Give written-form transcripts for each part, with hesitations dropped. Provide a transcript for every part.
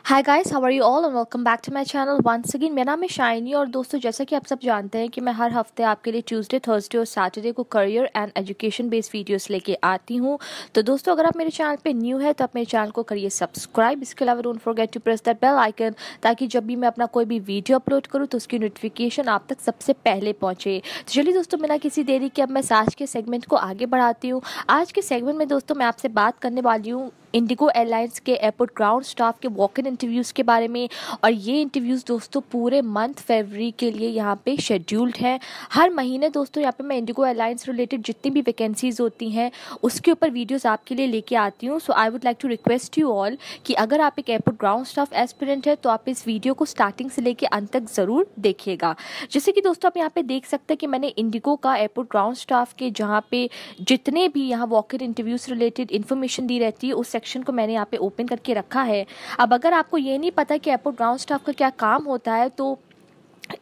Hi guys, how are you all and welcome back to my channel once again. मेरा नाम है shiny और दोस्तों, जैसा कि आप सब जानते हैं कि मैं हर हफ्ते आपके लिए ट्यूसडे, थर्सडे और सैटरडे को career and education based videos लेके आती हूं। तो दोस्तों, अगर आप मेरे चैनल पे न्यू है तो आप मेरे चैनल को करिए सब्सक्राइब। इसके अलावा don't forget to press that bell icon, ताकि जब भी मैं अपना कोई भी वीडियो अपलोड करूँ तो उसकी नोटिफिकेशन आप तक सबसे पहले पहुँचे। तो चलिए दोस्तों, बिना किसी देरी के अब मैं आज के सेगमेंट को आगे बढ़ाती हूँ। आज के सेगमेंट में दोस्तों मैं आपसे बात करने वाली हूँ इंडिगो एयरलाइंस के एयरपोर्ट ग्राउंड स्टाफ के वॉक इन इंटरव्यूज़ के बारे में। और ये इंटरव्यूज़ दोस्तों पूरे मंथ फरवरी के लिए यहाँ पे शेड्यूल्ड हैं। हर महीने दोस्तों यहाँ पे मैं इंडिगो एयरलाइंस रिलेटेड जितनी भी वैकेंसीज़ होती हैं उसके ऊपर वीडियोस आपके लिए लेके आती हूँ। So I would like to request you all कि अगर आप एक एयरपोर्ट ग्राउंड स्टाफ एस्पिरेंट है तो आप इस वीडियो को स्टार्टिंग से लेके अंत तक ज़रूर देखिएगा। जैसे कि दोस्तों आप यहाँ पे देख सकते हैं कि मैंने इंडिगो का एयरपोर्ट ग्राउंड स्टाफ के जहाँ पे जितने भी यहाँ walk in interviews related information दी रहती है उस सेक्शन को मैंने यहाँ पे ओपन करके रखा है। अब अगर आपको ये नहीं पता कि एयरपोर्ट ग्राउंड स्टाफ का क्या काम होता है, तो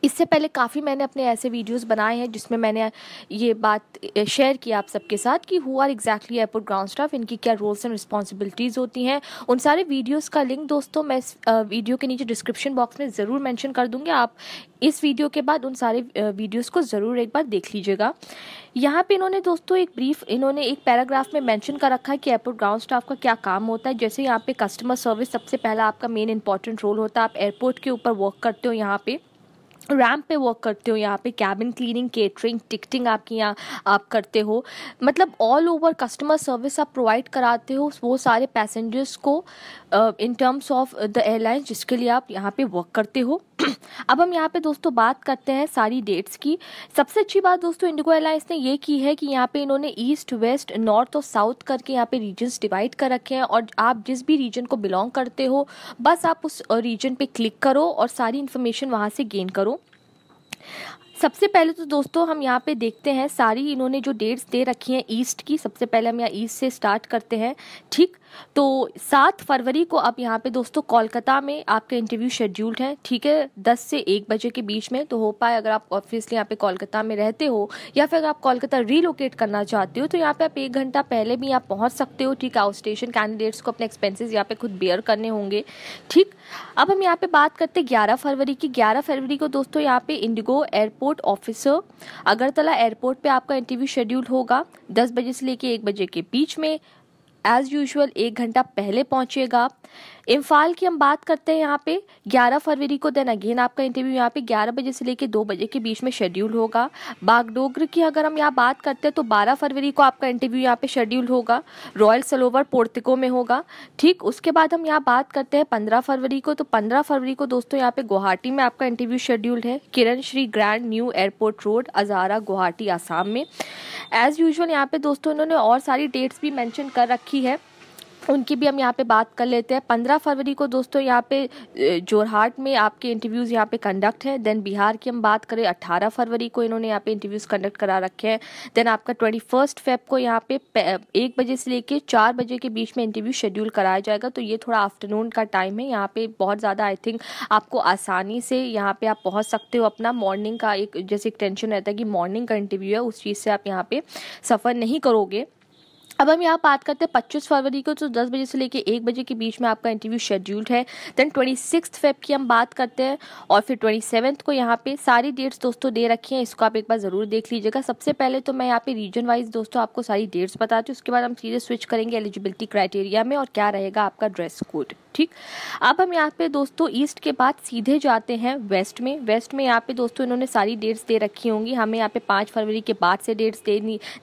इससे पहले काफ़ी मैंने अपने ऐसे वीडियोस बनाए हैं जिसमें मैंने ये बात शेयर की आप सबके साथ कि who are exactly airport ground staff, इनकी क्या रोल्स एंड रिस्पॉन्सिबिलिटीज़ होती हैं। उन सारे वीडियोस का लिंक दोस्तों मैं इस वीडियो के नीचे डिस्क्रिप्शन बॉक्स में ज़रूर मेंशन कर दूँगी। आप इस वीडियो के बाद उन सारे वीडियोस को ज़रूर एक बार देख लीजिएगा। यहाँ पे इन्होंने दोस्तों एक पैराग्राफ में मेंशन कर रखा है कि एयरपोर्ट ग्राउंड स्टाफ का क्या काम होता है। जैसे यहाँ पे कस्टमर सर्विस सबसे पहला आपका मेन इंपॉर्टेंट रोल होता है। आप एयरपोर्ट के ऊपर वर्क करते हो, यहाँ पे रैम्प पे वर्क करते हो, यहाँ पे कैबिन क्लीनिंग, केटरिंग, टिकटिंग आपकी यहाँ आप करते हो। मतलब ऑल ओवर कस्टमर सर्विस आप प्रोवाइड कराते हो वो सारे पैसेंजर्स को in terms of the airlines जिसके लिए आप यहाँ पे वर्क करते हो। अब हम यहाँ पे दोस्तों बात करते हैं सारी डेट्स की। सबसे अच्छी बात दोस्तों इंडिगो एयरलाइंस ने ये की है कि यहाँ पे इन्होंने ईस्ट, वेस्ट, नॉर्थ और साउथ करके यहाँ पे रीजन्स डिवाइड कर रखे हैं। और आप जिस भी रीजन को बिलोंग करते हो बस आप उस रीजन पे क्लिक करो और सारी इन्फॉर्मेशन वहाँ से गेन करो। सबसे पहले तो दोस्तों हम यहाँ पे देखते हैं सारी इन्होंने जो डेट्स दे रखी हैं ईस्ट की। सबसे पहले हम यहाँ ईस्ट से स्टार्ट करते हैं, ठीक। तो 7 फरवरी को अब यहाँ पे दोस्तों कोलकाता में आपका इंटरव्यू शेड्यूल्ड है, ठीक है, 10 से 1 बजे के बीच में। तो हो पाए अगर आप ऑब्वियसली यहाँ पे कोलकाता में रहते हो या फिर अगर आप कोलकाता रीलोकेट करना चाहते हो तो यहाँ पे आप 1 घंटा पहले भी यहाँ पहुँच सकते हो, ठीक। आउट स्टेशन कैंडिडेट्स को अपने एक्सपेंसेस यहाँ पे खुद बेयर करने होंगे, ठीक। अब हम यहाँ पे बात करते हैं 11 फरवरी की। 11 फरवरी को दोस्तों यहाँ पे Indigo airport officer Agartala airport पे आपका इंटरव्यू शेड्यूल होगा 10 बजे से लेके 1 बजे के बीच में। एज यूजुअल 1 घंटा पहले पहुंचेगा। इम्फाल की हम बात करते हैं यहाँ पे 11 फरवरी को। देन अगेन आपका इंटरव्यू यहाँ पे 11 बजे से लेके 2 बजे के बीच में शेड्यूल होगा। बागडोगरा की अगर हम यहाँ बात करते हैं तो 12 फरवरी को आपका इंटरव्यू यहाँ पे शेड्यूल होगा, रॉयल सलोवर पोर्टिको में होगा, ठीक। उसके बाद हम यहाँ बात करते हैं 15 फरवरी को। तो 15 फरवरी को दोस्तों यहाँ पे गुवाहाटी में आपका इंटरव्यू शेड्यूल्ड है, Kiran Shri grand new airport road, Azara, Guwahati, Assam में। एज यूजुअल यहाँ पे दोस्तों इन्होंने और सारी डेट्स भी मेंशन कर रखी है, उनकी भी हम यहाँ पे बात कर लेते हैं। 15 फरवरी को दोस्तों यहाँ पे जोरहाट में आपके इंटरव्यूज़ यहाँ पे कंडक्ट है। देन बिहार की हम बात करें 18 फरवरी को इन्होंने यहाँ पे इंटरव्यूज़ कंडक्ट करा रखे हैं। देन आपका 21 फेब को यहाँ पे 1 बजे से लेके 4 बजे के बीच में इंटरव्यू शेड्यूल कराया जाएगा। तो ये थोड़ा आफ्टरनून का टाइम है, यहाँ पे बहुत ज़्यादा आई थिंक आपको आसानी से यहाँ पे आप पहुँच सकते हो। अपना मॉर्निंग का एक जैसे एक टेंशन रहता है कि मॉर्निंग का इंटरव्यू है, उस चीज़ से आप यहाँ पे सफ़र नहीं करोगे। अब हम यहाँ बात करते हैं 25 फरवरी को। तो 10 बजे से लेके 1 बजे के बीच में आपका इंटरव्यू शेड्यूल्ड है। देन 26 फेब की हम बात करते हैं और फिर 27 को यहाँ पे सारी डेट्स दोस्तों दे रखी हैं, इसको आप एक बार ज़रूर देख लीजिएगा। सबसे पहले तो मैं यहाँ पे रीजन वाइज दोस्तों आपको सारी डेट्स बताती हूँ, उसके बाद हम सीधे स्विच करेंगे एलिजिबिलिटी क्राइटेरिया में और क्या रहेगा आपका ड्रेस कोड, ठीक। अब हम यहाँ पे दोस्तों ईस्ट के बाद सीधे जाते हैं वेस्ट में। वेस्ट में यहाँ पे दोस्तों इन्होंने सारी डेट्स दे रखी होंगी, हमें यहाँ पे 5 फरवरी के बाद से डेट्स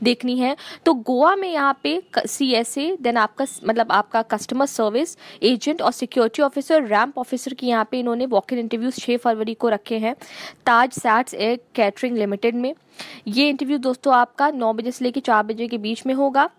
देखनी है। तो गोवा में यहाँ पे CSA, देन आपका मतलब आपका कस्टमर सर्विस एजेंट और सिक्योरिटी ऑफिसर, रैम्प ऑफिसर की यहाँ पे इन्होंने वॉक इन इंटरव्यूज 6 फरवरी को रखे हैं ताज सैट्स एयर कैटरिंग लिमिटेड में। ये इंटरव्यू दोस्तों आपका 9 बजे से लेकर 4 बजे के बीच में होगा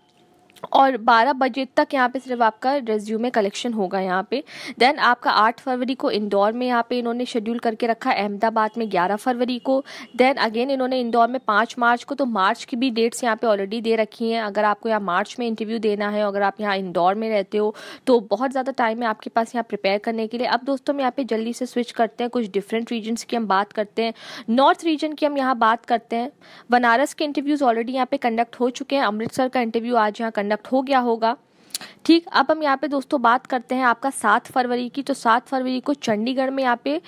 और 12 बजे तक यहाँ पे सिर्फ आपका रेज्यूमे कलेक्शन होगा यहाँ पे। देन आपका 8 फरवरी को इंदौर में यहाँ पे इन्होंने शेड्यूल करके रखा है, अहमदाबाद में 11 फरवरी को। देन अगेन इन्होंने इंदौर में 5 मार्च को। तो मार्च की भी डेट्स यहाँ पे ऑलरेडी दे रखी हैं। अगर आपको यहाँ मार्च में इंटरव्यू देना है, अगर आप यहाँ इंदौर में रहते हो तो बहुत ज़्यादा टाइम है आपके पास यहाँ प्रिपेयर करने के लिए। अब दोस्तों हम यहाँ पे जल्दी से स्विच करते हैं, कुछ डिफरेंट रीजन्स की हम बात करते हैं। नॉर्थ रीजन की हम यहाँ बात करते हैं। बनारस के इंटरव्यूज़ ऑलरेडी यहाँ पे कंडक्ट हो चुके हैं, अमृतसर का इंटरव्यू आज यहाँ कंडक्ट हो गया होगा। ठीक, अब हम यहाँ पे दोस्तों बात करते हैं आपका 7 फरवरी की। तो 7 फरवरी को चंडीगढ़ में यहाँ पे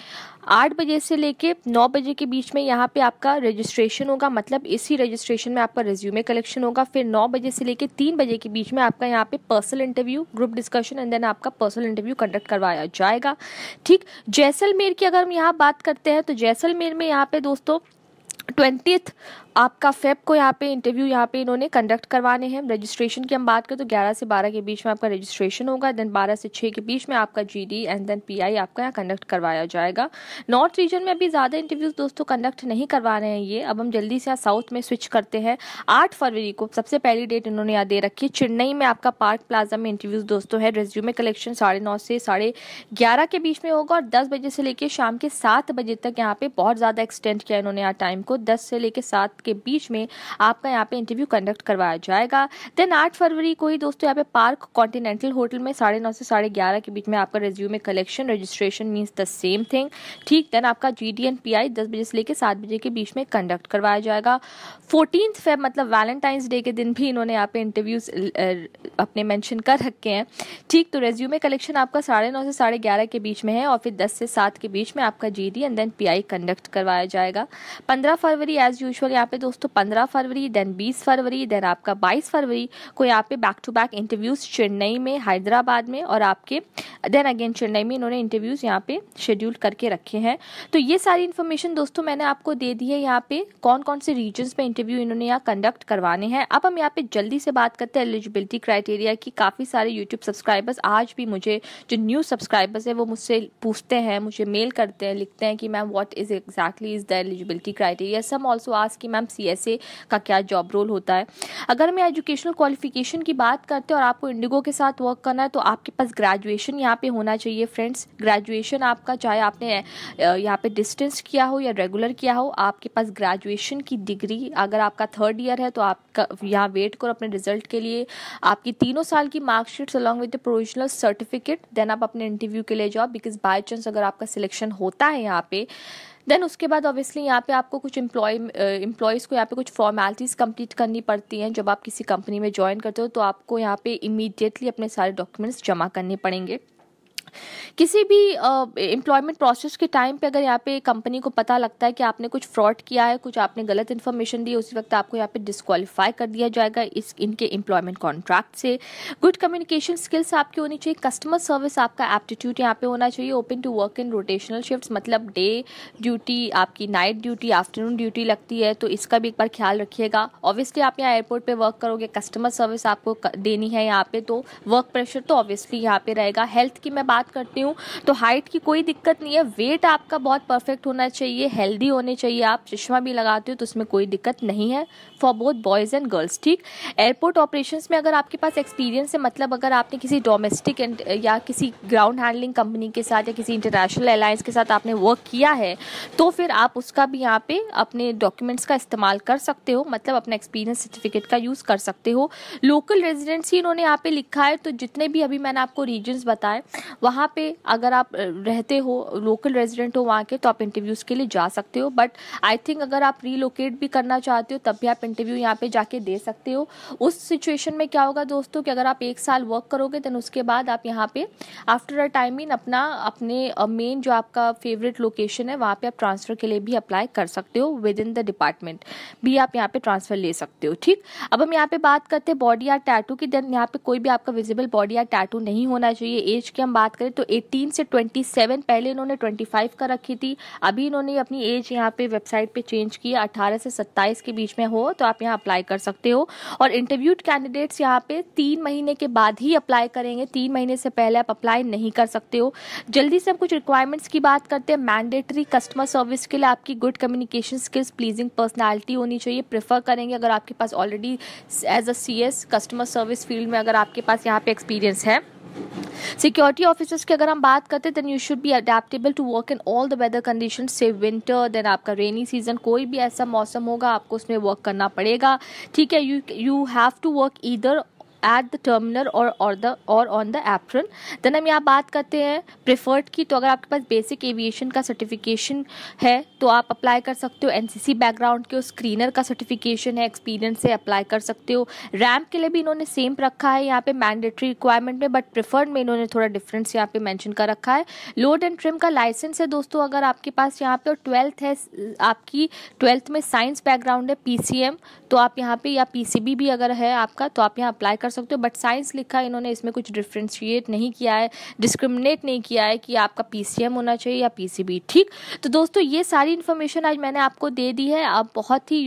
8 बजे से लेके 9 बजे के बीच में यहाँ पे आपका रजिस्ट्रेशन होगा। मतलब इसी रजिस्ट्रेशन में आपका रिज्यूमे कलेक्शन होगा। फिर 9 बजे से लेके 3 बजे के बीच में आपका यहाँ पे personal interview, group discussion and then आपका पर्सनल इंटरव्यू कंडक्ट करवाया जाएगा। ठीक, जैसलमेर की अगर हम यहाँ बात करते हैं तो जैसलमेर में यहाँ पे दोस्तों 20 आपका फेब को यहाँ पे इंटरव्यू यहाँ पे इन्होंने कंडक्ट करवाने हैं। रजिस्ट्रेशन की हम बात करें तो 11 से 12 के बीच में आपका रजिस्ट्रेशन होगा। देन 12 से 6 के बीच में आपका जीडी एंड देन पीआई आपका यहाँ कंडक्ट करवाया जाएगा। नॉर्थ रीजन में अभी ज़्यादा इंटरव्यूज दोस्तों कंडक्ट नहीं करवा रहे हैं ये। अब हम जल्दी से साउथ में स्विच करते हैं। 8 फरवरी को सबसे पहली डेट इन्होंने यहाँ दे रखी है। चेन्नई में आपका पार्क प्लाजा में इंटरव्यूज दोस्तों है। रेज्यूमे कलेक्शन 9:30 से 11:30 के बीच में होगा और 10 बजे से लेकर शाम के 7 बजे तक यहाँ पे बहुत ज़्यादा एक्सटेंड किया इन्होंने यहाँ टाइम को। 10 से लेकर 7 के बीच में आपका यहाँ पे इंटरव्यू कंडक्ट करवाया जाएगा। देन 8 फरवरी को ही दोस्तों यहाँ पे पार्क कॉन्टिनेंटल होटल में 9:30 से 11:30 के बीच में आपका resume collection, registration means the same thing. ठीक, देन आपका जीडी एंड पीआई 10 बजे से लेकर 7 बजे के बीच में कंडक्ट करवाया जाएगा। 14 फेब मतलब वैलेंटाइंस डे के दिन भी इन्होंने यहाँ पे इंटरव्यूज अपने मेंशन कर रखे हैं। ठीक, तो रेज्यूमे कलेक्शन आपका 9:30 से 11:30 के बीच में है और फिर 10 से 7 के बीच में आपका GD and then PI conduct करवाया जाएगा। 15 फरवरी एज यूजुअल यहाँ पे दोस्तों 15 फरवरी, देन 20 फरवरी, देन आपका 22 फरवरी को यहाँ पे back to back interviews Chennai में, हैदराबाद में और आपके देन अगेन चेन्नई में इन्होंने इंटरव्यूज यहाँ पे शेड्यूल करके रखे हैं। तो ये सारी इन्फॉर्मेशन दोस्तों मैंने आपको दे दी है यहाँ पे कौन कौन से रीजन्स में इंटरव्यू इन्होंने यहाँ कंडक्ट करवाने हैं। अब हम यहाँ पे जल्दी से बात करते हैं एलिजिबिलिटी क्राइटेरिया की। काफ़ी सारे यूट्यूब सब्सक्राइबर्स आज भी मुझे, जो न्यू सब्सक्राइबर्स है वो मुझसे पूछते हैं, मुझे मेल करते हैं, लिखते हैं कि ma'am what is exactly is the eligibility criteria. Some also ask कि मैम सीएसए का क्या जॉब रोल होता है। अगर मैं एजुकेशनल क्वालिफिकेशन की बात करते हैं और आपको इंडिगो के साथ वर्क करना है तो आपके पास ग्रेजुएशन यहाँ पे होना चाहिए फ्रेंड्स। ग्रेजुएशन आपका, चाहे आपने यहाँ पे डिस्टेंस किया हो या रेगुलर किया हो, आपके पास ग्रेजुएशन की डिग्री, अगर आपका 3rd ईयर है तो आपका यहाँ वेट करो अपने रिजल्ट के लिए। आपकी 3 साल की marksheets along with the provisional certificate, then आप अपने इंटरव्यू के लिए जाओ। बिकॉज बाय चांस अगर आपका सिलेक्शन होता है यहाँ पे, देन उसके बाद ऑब्वियसली यहाँ पे आपको कुछ एम्प्लॉयज़ को यहाँ पे कुछ फॉर्मेलिटीज़ कंप्लीट करनी पड़ती हैं। जब आप किसी कंपनी में ज्वाइन करते हो तो आपको यहाँ पे इमीडिएटली अपने सारे डॉक्यूमेंट्स जमा करने पड़ेंगे। किसी भी एम्प्लॉयमेंट प्रोसेस के टाइम पे अगर यहाँ पे कंपनी को पता लगता है कि आपने कुछ फ्रॉड किया है, कुछ आपने गलत इन्फॉर्मेशन दी, उसी वक्त आपको यहाँ पे डिस्क्वालीफाई कर दिया जाएगा इनके एम्प्लॉयमेंट कॉन्ट्रैक्ट से। गुड कम्युनिकेशन स्किल्स आपकी होनी चाहिए। कस्टमर सर्विस आपका एप्टीट्यूड यहाँ पे होना चाहिए। Open to work in rotational shifts, मतलब डे ड्यूटी, आपकी नाइट ड्यूटी, आफ्टरनून ड्यूटी लगती है तो इसका भी एक बार ख्याल रखिएगा। ऑब्वियसली आप यहाँ एयरपोर्ट पे वर्क करोगे, कस्टमर सर्विस आपको देनी है यहाँ पे, तो वर्क प्रेशर तो ऑब्वियसली यहाँ पे रहेगा। हेल्थ की मैं बात करती हूँ तो हाइट की कोई दिक्कत नहीं है। वेट आपका बहुत परफेक्ट होना चाहिए, हेल्दी होने चाहिए। आप चश्मा भी लगाते हो तो उसमें कोई दिक्कत नहीं है for both boys and girls. ठीक, एयरपोर्ट ऑपरेशंस में अगर आपके पास एक्सपीरियंस है, मतलब अगर आपने किसी डोमेस्टिक या किसी ग्राउंड हैंडलिंग कंपनी के साथ या किसी इंटरनेशनल एयरलाइंस के साथ आपने वर्क किया है तो फिर आप उसका भी यहाँ पे अपने डॉक्यूमेंट्स का इस्तेमाल कर सकते हो, मतलब अपना एक्सपीरियंस सर्टिफिकेट का यूज़ कर सकते हो। लोकल रेजिडेंसी इन्होंने यहाँ पे लिखा है, तो जितने भी अभी मैंने आपको रीजन्स बताए वहाँ पे अगर आप रहते हो, लोकल रेजिडेंट हो वहाँ के, तो आप इंटरव्यूज़ के लिए जा सकते हो। बट आई थिंक अगर आप रीलोकेट भी करना चाहते हो तब भी आप इंटरव्यू यहाँ पे जाके दे सकते हो। उस सिचुएशन में क्या होगा दोस्तों कि अगर आप 1 साल वर्क करोगे देन उसके बाद आप यहाँ पे आफ्टर अ टाइम इन अपने मेन जो आपका फेवरेट लोकेशन है वहाँ पे आप ट्रांसफ़र के लिए भी अप्लाई कर सकते हो। विद इन द डिपार्टमेंट भी आप यहाँ पे ट्रांसफ़र ले सकते हो। ठीक, अब हम यहाँ पे बात करते हैं बॉडी या टैटू की। देन यहाँ पे कोई भी आपका विजिबल बॉडी या टैटू नहीं होना चाहिए। एज की हम बात करें तो 18 से 27, पहले इन्होंने 25 का रखी थी, अभी इन्होंने अपनी एज यहाँ पे वेबसाइट पे चेंज की है। 18 से 27 के बीच में हो तो आप यहाँ अप्लाई कर सकते हो। और इंटरव्यूड कैंडिडेट्स यहाँ पे 3 महीने के बाद ही अप्लाई करेंगे, 3 महीने से पहले आप अप्लाई नहीं कर सकते हो। जल्दी से हम कुछ रिक्वायरमेंट्स की बात करते हैं। मैंडेटरी कस्टमर सर्विस के लिए आपकी good communication skills, pleasing personality होनी चाहिए। प्रेफर करेंगे अगर आपके पास already as a CS customer service field में अगर आपके पास यहाँ पे एक्सपीरियंस है। सिक्योरिटी ऑफिसर्स की अगर हम बात करते हैं then you should be adaptable to work in all the weather conditions, say winter, then आपका रेनी सीजन, कोई भी ऐसा मौसम होगा आपको उसमें वर्क करना पड़ेगा। ठीक है, you have to work either at the terminal or on the apron. Then हम यहाँ बात करते हैं प्रेफर्ड की, तो अगर आपके पास बेसिक एविएशन का सर्टिफिकेशन है तो आप अप्लाई कर सकते हो। एनसीसी बैकग्राउंड के स्क्रीनर का सर्टिफिकेशन है, एक्सपीरियंस से अप्लाई कर सकते हो। रैम्प के लिए भी इन्होंने सेम रखा है यहाँ पे मैंडेटरी रिक्वायरमेंट में, बट प्रेफर्ड में इन्होंने थोड़ा डिफरेंस यहाँ पे मेंशन कर रखा है। लोड एंड ट्रिम का लाइसेंस है दोस्तों अगर आपके पास यहाँ पे, और 12th है, आपकी 12th में साइंस बैकग्राउंड है पीसीएम, तो आप यहाँ पे, या पीसीबी भी अगर है आपका तो आप यहाँ अप्लाई कर सकते हो। बट साइंस लिखा है इन्होंने, इसमें कुछ डिफ्रेंशिएट नहीं किया है, डिस्क्रिमिनेट नहीं किया है कि आपका पीसीएम होना चाहिए या पीसीबी। ठीक, तो दोस्तों ये सारी इन्फॉर्मेशन आज मैंने आपको दे दी है। अब बहुत ही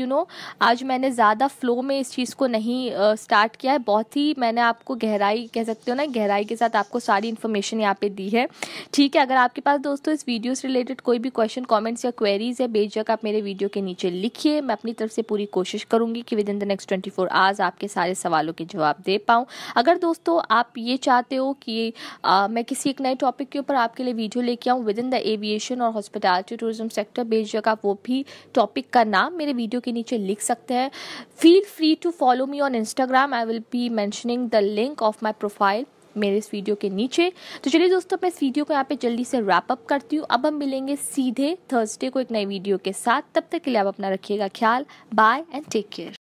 आज मैंने ज़्यादा फ्लो में इस चीज़ को नहीं स्टार्ट किया है, बहुत ही मैंने आपको गहराई कह सकते हो ना, गहराई के साथ आपको सारी इन्फॉर्मेशन यहाँ पे दी है। ठीक है, अगर आपके पास दोस्तों इस वीडियो से रिलेटेड कोई भी क्वेश्चन, कमेंट्स या क्वेरीज है, बेझिझक आप मेरे वीडियो के नीचे लिखिए। मैं अपनी तरफ से पूरी कोशिश करूंगी कि with in the next 24 hours आपके सारे सवालों के जवाब दे पाऊँ। अगर दोस्तों आप ये चाहते हो कि मैं किसी एक नए टॉपिक के ऊपर आपके लिए वीडियो लेके आऊँ विद इन द एविएशन और हॉस्पिटैलिटी टूरिज्म सेक्टर, बेझिझक आप वो भी टॉपिक का नाम मेरे वीडियो के नीचे लिख सकते हैं। Feel free to follow me on Instagram, I will be mentioning the link of my profile मेरे इस वीडियो के नीचे। तो चलिए दोस्तों, मैं इस वीडियो को यहाँ पे जल्दी से रैप अप करती हूँ। अब हम मिलेंगे सीधे थर्सडे को एक नई वीडियो के साथ। तब तक के लिए आप अपना रखिएगा ख्याल। Bye and take care.